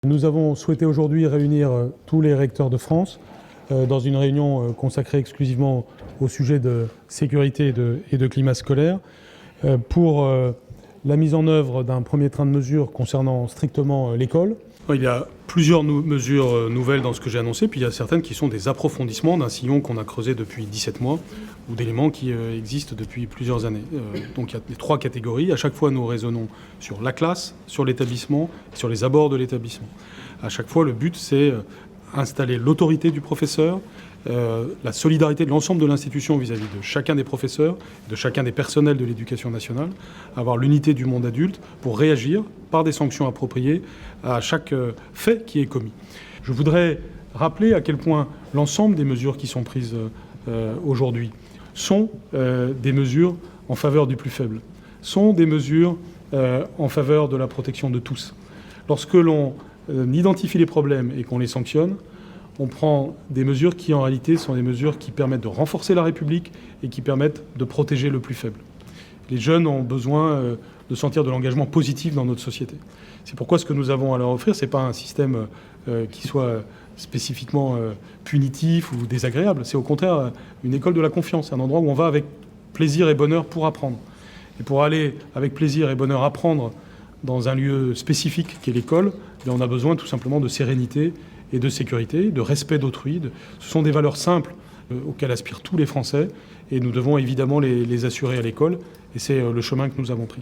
Nous avons souhaité aujourd'hui réunir tous les recteurs de France dans une réunion consacrée exclusivement au sujet de sécurité et de climat scolaire pour la mise en œuvre d'un premier train de mesures concernant strictement l'école. Il y a plusieurs mesures nouvelles dans ce que j'ai annoncé, puis il y a certaines qui sont des approfondissements d'un sillon qu'on a creusé depuis 17 mois ou d'éléments qui existent depuis plusieurs années. Donc il y a les trois catégories. À chaque fois, nous raisonnons sur la classe, sur l'établissement, sur les abords de l'établissement. À chaque fois, le but, c'est installer l'autorité du professeur, la solidarité de l'ensemble de l'institution vis-à-vis de chacun des professeurs, de chacun des personnels de l'éducation nationale, avoir l'unité du monde adulte pour réagir par des sanctions appropriées à chaque fait qui est commis. Je voudrais rappeler à quel point l'ensemble des mesures qui sont prises aujourd'hui sont des mesures en faveur du plus faible, sont des mesures en faveur de la protection de tous. Lorsque l'on identifie les problèmes et qu'on les sanctionne, on prend des mesures qui, en réalité, sont des mesures qui permettent de renforcer la République et qui permettent de protéger le plus faible. Les jeunes ont besoin de sentir de l'engagement positif dans notre société. C'est pourquoi ce que nous avons à leur offrir, ce n'est pas un système qui soit spécifiquement punitif ou désagréable. C'est au contraire une école de la confiance, un endroit où on va avec plaisir et bonheur pour apprendre. Et pour aller avec plaisir et bonheur apprendre dans un lieu spécifique qu'est l'école, on a besoin tout simplement de sérénité et de sécurité, de respect d'autrui. Ce sont des valeurs simples auxquelles aspirent tous les Français et nous devons évidemment les assurer à l'école et c'est le chemin que nous avons pris.